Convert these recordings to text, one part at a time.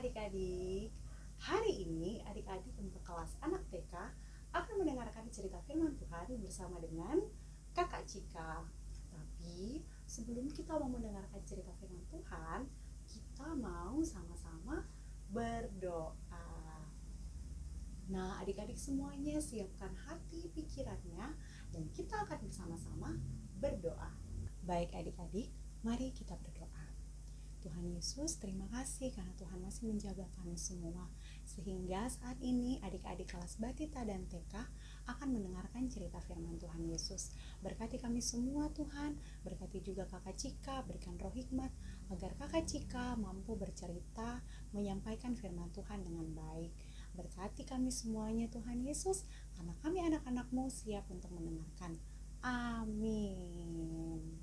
adik-adik. Hari ini adik-adik untuk kelas anak TK akan mendengarkan cerita firman Tuhan bersama dengan Kakak Cika. Tapi sebelum kita mau mendengarkan cerita firman Tuhan, kita mau sama-sama berdoa. Nah, adik-adik semuanya siapkan hati pikirannya dan kita akan bersama-sama berdoa. Baik adik-adik, mari kita berdoa. Tuhan Yesus, terima kasih karena Tuhan masih menjaga kami semua. Sehingga saat ini adik-adik kelas Batita dan TK akan mendengarkan cerita firman Tuhan Yesus. Berkati kami semua Tuhan, berkati juga Kakak Cika, berikan roh hikmat agar Kakak Cika mampu bercerita, menyampaikan firman Tuhan dengan baik. Berkati kami semuanya Tuhan Yesus, karena kami anak-anak-Mu siap untuk mendengarkan. Amin.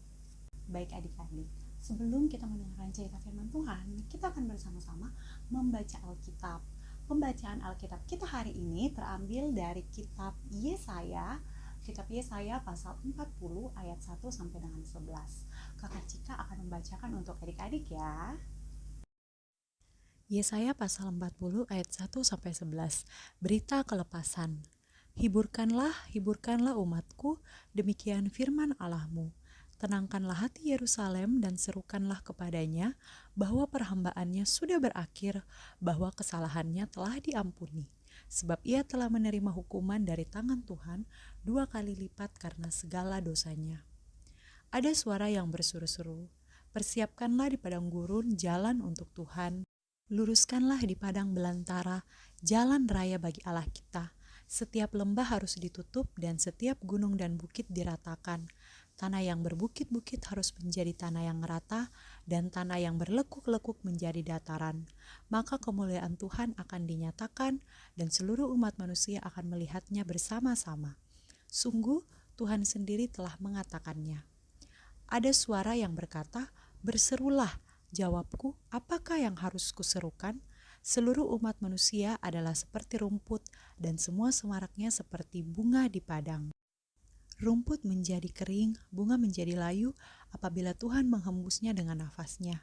Baik adik-adik, sebelum kita mendengarkan cerita firman Tuhan, kita akan bersama-sama membaca Alkitab. Pembacaan Alkitab kita hari ini terambil dari kitab Yesaya, pasal 40 ayat 1 sampai dengan 11. Kakak Cika akan membacakan untuk adik-adik ya. Yesaya pasal 40 ayat 1 sampai 11. Berita kelepasan. Hiburkanlah umatku, demikian firman Allahmu. Tenangkanlah hati Yerusalem dan serukanlah kepadanya bahwa perhambaannya sudah berakhir, bahwa kesalahannya telah diampuni. Sebab ia telah menerima hukuman dari tangan Tuhan 2 kali lipat karena segala dosanya. Ada suara yang berseru-seru, persiapkanlah di padang gurun jalan untuk Tuhan. Luruskanlah di padang belantara jalan raya bagi Allah kita. Setiap lembah harus ditutup dan setiap gunung dan bukit diratakan. Tanah yang berbukit-bukit harus menjadi tanah yang rata dan tanah yang berlekuk-lekuk menjadi dataran. Maka kemuliaan Tuhan akan dinyatakan dan seluruh umat manusia akan melihatnya bersama-sama. Sungguh Tuhan sendiri telah mengatakannya. Ada suara yang berkata, berserulah. Jawabku, apakah yang harus kuserukan? Seluruh umat manusia adalah seperti rumput dan semua semaraknya seperti bunga di padang. Rumput menjadi kering, bunga menjadi layu apabila Tuhan menghembusnya dengan nafasnya.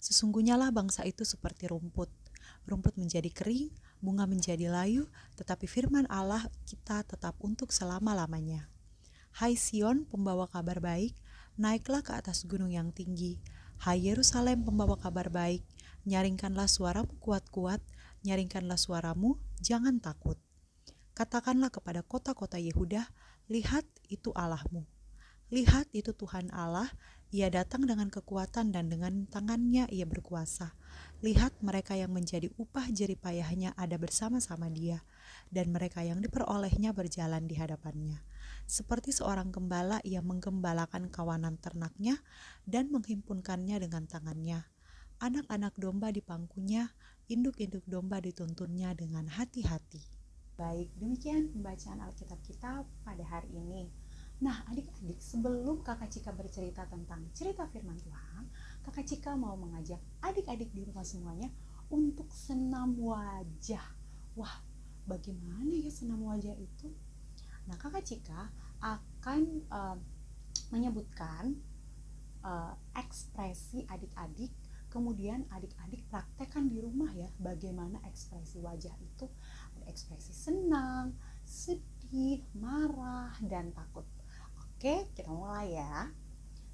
Sesungguhnya lah bangsa itu seperti rumput. Rumput menjadi kering, bunga menjadi layu, tetapi firman Allah kita tetap untuk selama-lamanya. Hai Sion, pembawa kabar baik, naiklah ke atas gunung yang tinggi. Hai Yerusalem, pembawa kabar baik, nyaringkanlah suaramu kuat-kuat, nyaringkanlah suaramu, jangan takut. Katakanlah kepada kota-kota Yehuda, lihat itu Allahmu. Lihat itu Tuhan Allah, ia datang dengan kekuatan dan dengan tangannya ia berkuasa. Lihat mereka yang menjadi upah jeripayahnya ada bersama-sama dia, dan mereka yang diperolehnya berjalan di hadapannya. Seperti seorang gembala ia menggembalakan kawanan ternaknya dan menghimpunkannya dengan tangannya. Anak-anak domba di pangkunya, induk-induk domba dituntunnya dengan hati-hati. Baik, demikian pembacaan Alkitab kita pada hari ini. Nah, adik-adik, sebelum Kakak Cika bercerita tentang cerita firman Tuhan, Kakak Cika mau mengajak adik-adik di rumah semuanya untuk senam wajah. Wah, bagaimana ya senam wajah itu? Nah, Kakak Cika akan menyebutkan ekspresi adik-adik, kemudian adik-adik praktekkan di rumah ya, bagaimana ekspresi wajah itu. Ada ekspresi senang, sedih, marah, dan takut. Oke, kita mulai ya.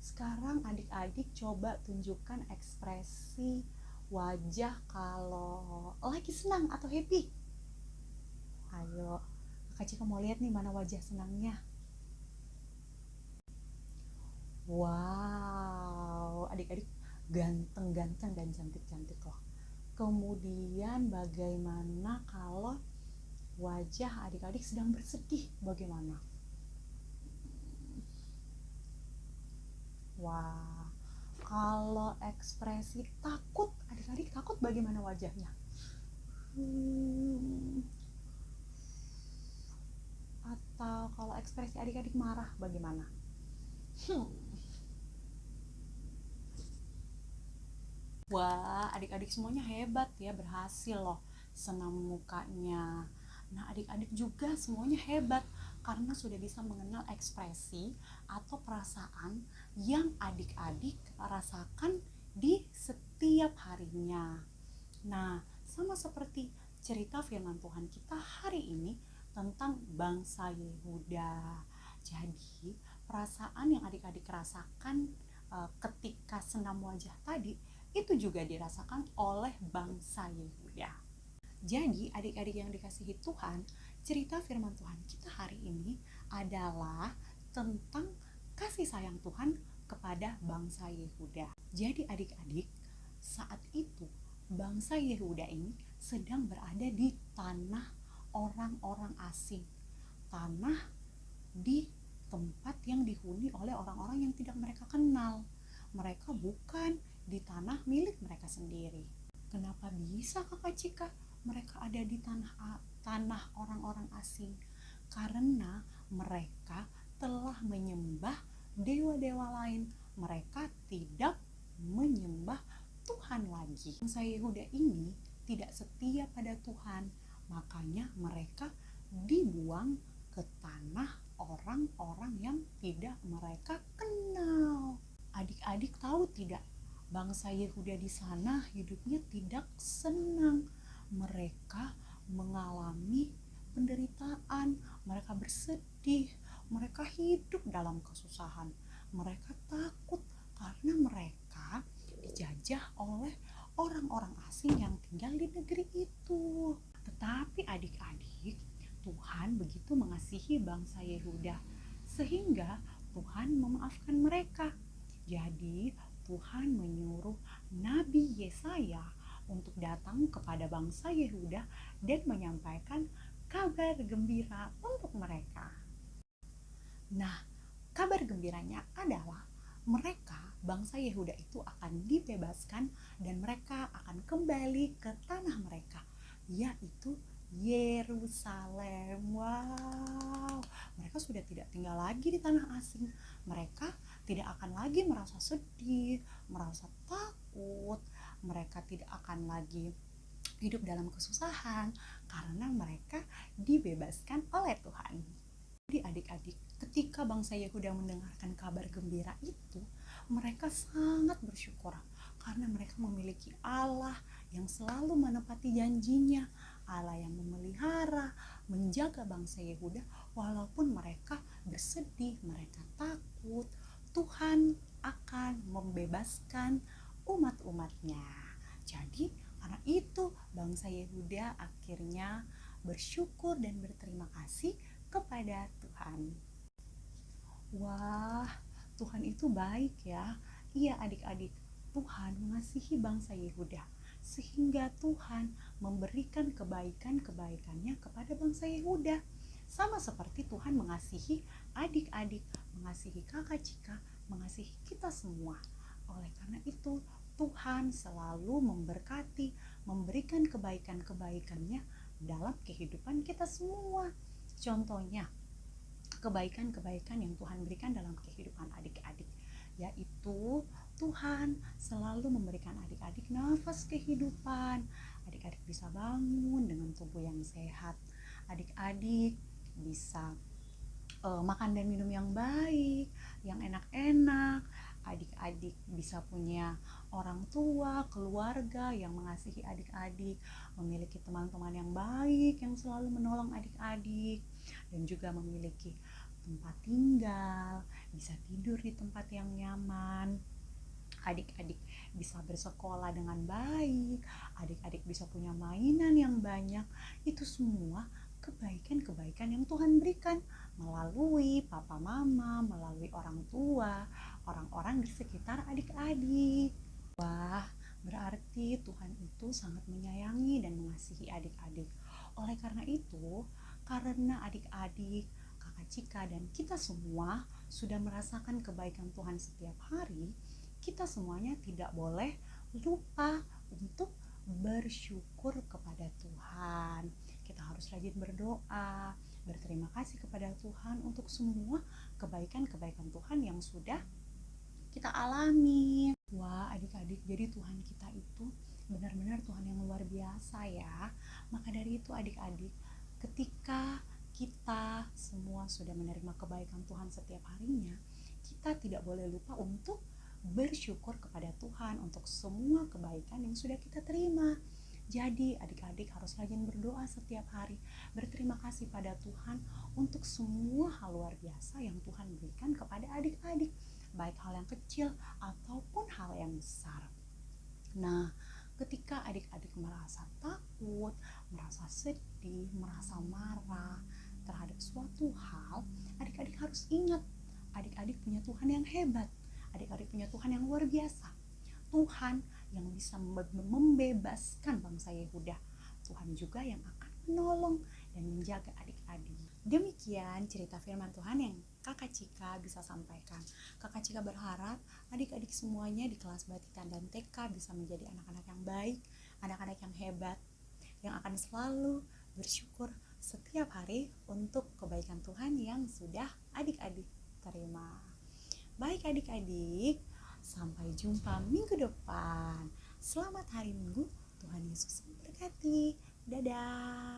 Sekarang adik-adik coba tunjukkan ekspresi wajah kalau lagi senang atau happy. Ayo, Kakak Cika mau lihat nih mana wajah senangnya. Wow, adik-adik ganteng-ganteng dan cantik-cantik loh. Kemudian bagaimana kalau wajah adik-adik sedang bersedih? Bagaimana? Wah, kalau ekspresi takut, adik-adik takut bagaimana wajahnya? Atau kalau ekspresi adik-adik marah bagaimana? Wah, adik-adik semuanya hebat ya, berhasil loh senam mukanya. Nah, adik-adik juga semuanya hebat karena sudah bisa mengenal ekspresi atau perasaan yang adik-adik rasakan di setiap harinya. Nah, Sama seperti cerita firman Tuhan kita hari ini tentang bangsa Yehuda. Jadi perasaan yang adik-adik rasakan ketika senam wajah tadi itu juga dirasakan oleh bangsa Yehuda. Jadi adik-adik yang dikasihi Tuhan, cerita firman Tuhan kita hari ini adalah tentang kasih sayang Tuhan kepada bangsa Yehuda. Jadi adik-adik, saat itu bangsa Yehuda ini sedang berada di tanah orang-orang asing. Tanah di tempat yang dihuni oleh orang-orang yang tidak mereka kenal. Mereka bukan di tanah milik mereka sendiri. Kenapa bisa Kakak Cika mereka ada di tanah orang-orang asing? Karena mereka telah menyembah dewa-dewa lain. Mereka tidak menyembah Tuhan lagi. Bangsa Yehuda ini tidak setia pada Tuhan, makanya mereka dibuang ke tanah orang-orang yang tidak mereka kenal. Adik-adik tahu tidak, bangsa Yehuda di sana hidupnya tidak senang. Mereka mengalami penderitaan, mereka bersedih, mereka hidup dalam kesusahan. Mereka takut karena mereka dijajah oleh orang-orang asing yang tinggal di negeri itu. Tetapi adik-adik, Tuhan begitu mengasihi bangsa Yehuda sehingga Tuhan memaafkan mereka. Jadi Tuhan menyuruh Nabi Yesaya untuk datang kepada bangsa Yehuda dan menyampaikan kabar gembira untuk mereka. Nah, kabar gembiranya adalah mereka, bangsa Yehuda itu akan dibebaskan dan mereka akan kembali ke tanah mereka, yaitu Yerusalem. Wow, mereka sudah tidak tinggal lagi di tanah asing. Mereka tidak akan lagi merasa sedih, merasa takut. Mereka tidak akan lagi hidup dalam kesusahan karena mereka dibebaskan oleh Tuhan. Jadi adik-adik, ketika bangsa Yehuda mendengarkan kabar gembira itu, mereka sangat bersyukur karena mereka memiliki Allah yang selalu menepati janjinya, Allah yang memelihara, menjaga bangsa Yehuda walaupun mereka bersedih, mereka takut. Tuhan akan membebaskan umat-umatnya. Jadi karena itu bangsa Yehuda akhirnya bersyukur dan berterima kasih kepada Tuhan. Wah, Tuhan itu baik ya. Iya adik-adik, Tuhan mengasihi bangsa Yehuda sehingga Tuhan memberikan kebaikan-kebaikannya kepada bangsa Yehuda. Sama seperti Tuhan mengasihi adik-adik, mengasihi kakak Cika, mengasihi kita semua. Oleh karena itu, Tuhan selalu memberkati, memberikan kebaikan-kebaikannya dalam kehidupan kita semua. Contohnya, kebaikan-kebaikan yang Tuhan berikan dalam kehidupan adik-adik, yaitu Tuhan selalu memberikan adik-adik nafas kehidupan. Adik-adik bisa bangun dengan tubuh yang sehat. Adik-adik bisa makan dan minum yang baik, yang enak-enak. Adik-adik bisa punya orang tua, keluarga yang mengasihi adik-adik, memiliki teman-teman yang baik yang selalu menolong adik-adik, dan juga memiliki tempat tinggal, bisa tidur di tempat yang nyaman. Adik-adik bisa bersekolah dengan baik, adik-adik bisa punya mainan yang banyak. Itu semua kebaikan-kebaikan yang Tuhan berikan melalui papa mama, melalui orang tua, orang-orang di sekitar adik-adik. Wah, berarti Tuhan itu sangat menyayangi dan mengasihi adik-adik. Oleh karena itu, karena adik-adik, kakak Cika, dan kita semua sudah merasakan kebaikan Tuhan setiap hari, kita semuanya tidak boleh lupa untuk bersyukur kepada Tuhan. Kita harus rajin berdoa, berterima kasih kepada Tuhan untuk semua kebaikan-kebaikan Tuhan yang sudah kita alami. Wah adik-adik, jadi Tuhan kita itu benar-benar Tuhan yang luar biasa ya. Maka dari itu adik-adik, ketika kita semua sudah menerima kebaikan Tuhan setiap harinya, kita tidak boleh lupa untuk bersyukur kepada Tuhan untuk semua kebaikan yang sudah kita terima. Jadi adik-adik harus rajin berdoa setiap hari, berterima kasih pada Tuhan untuk semua hal luar biasa yang Tuhan berikan kepada adik-adik, baik hal yang kecil ataupun hal yang besar. Nah, ketika adik-adik merasa takut, merasa sedih, merasa marah terhadap suatu hal, adik-adik harus ingat, adik-adik punya Tuhan yang hebat, adik-adik punya Tuhan yang luar biasa, Tuhan yang bisa membebaskan bangsa Yehuda, Tuhan juga yang akan menolong dan menjaga adik-adik. Demikian cerita firman Tuhan yang Kakak Cika bisa sampaikan. Kakak Cika berharap adik-adik semuanya di kelas Batikan dan TK bisa menjadi anak-anak yang baik, anak-anak yang hebat, yang akan selalu bersyukur setiap hari untuk kebaikan Tuhan yang sudah adik-adik terima. Baik adik-adik, sampai jumpa minggu depan. Selamat hari Minggu, Tuhan Yesus memberkati. Dadah.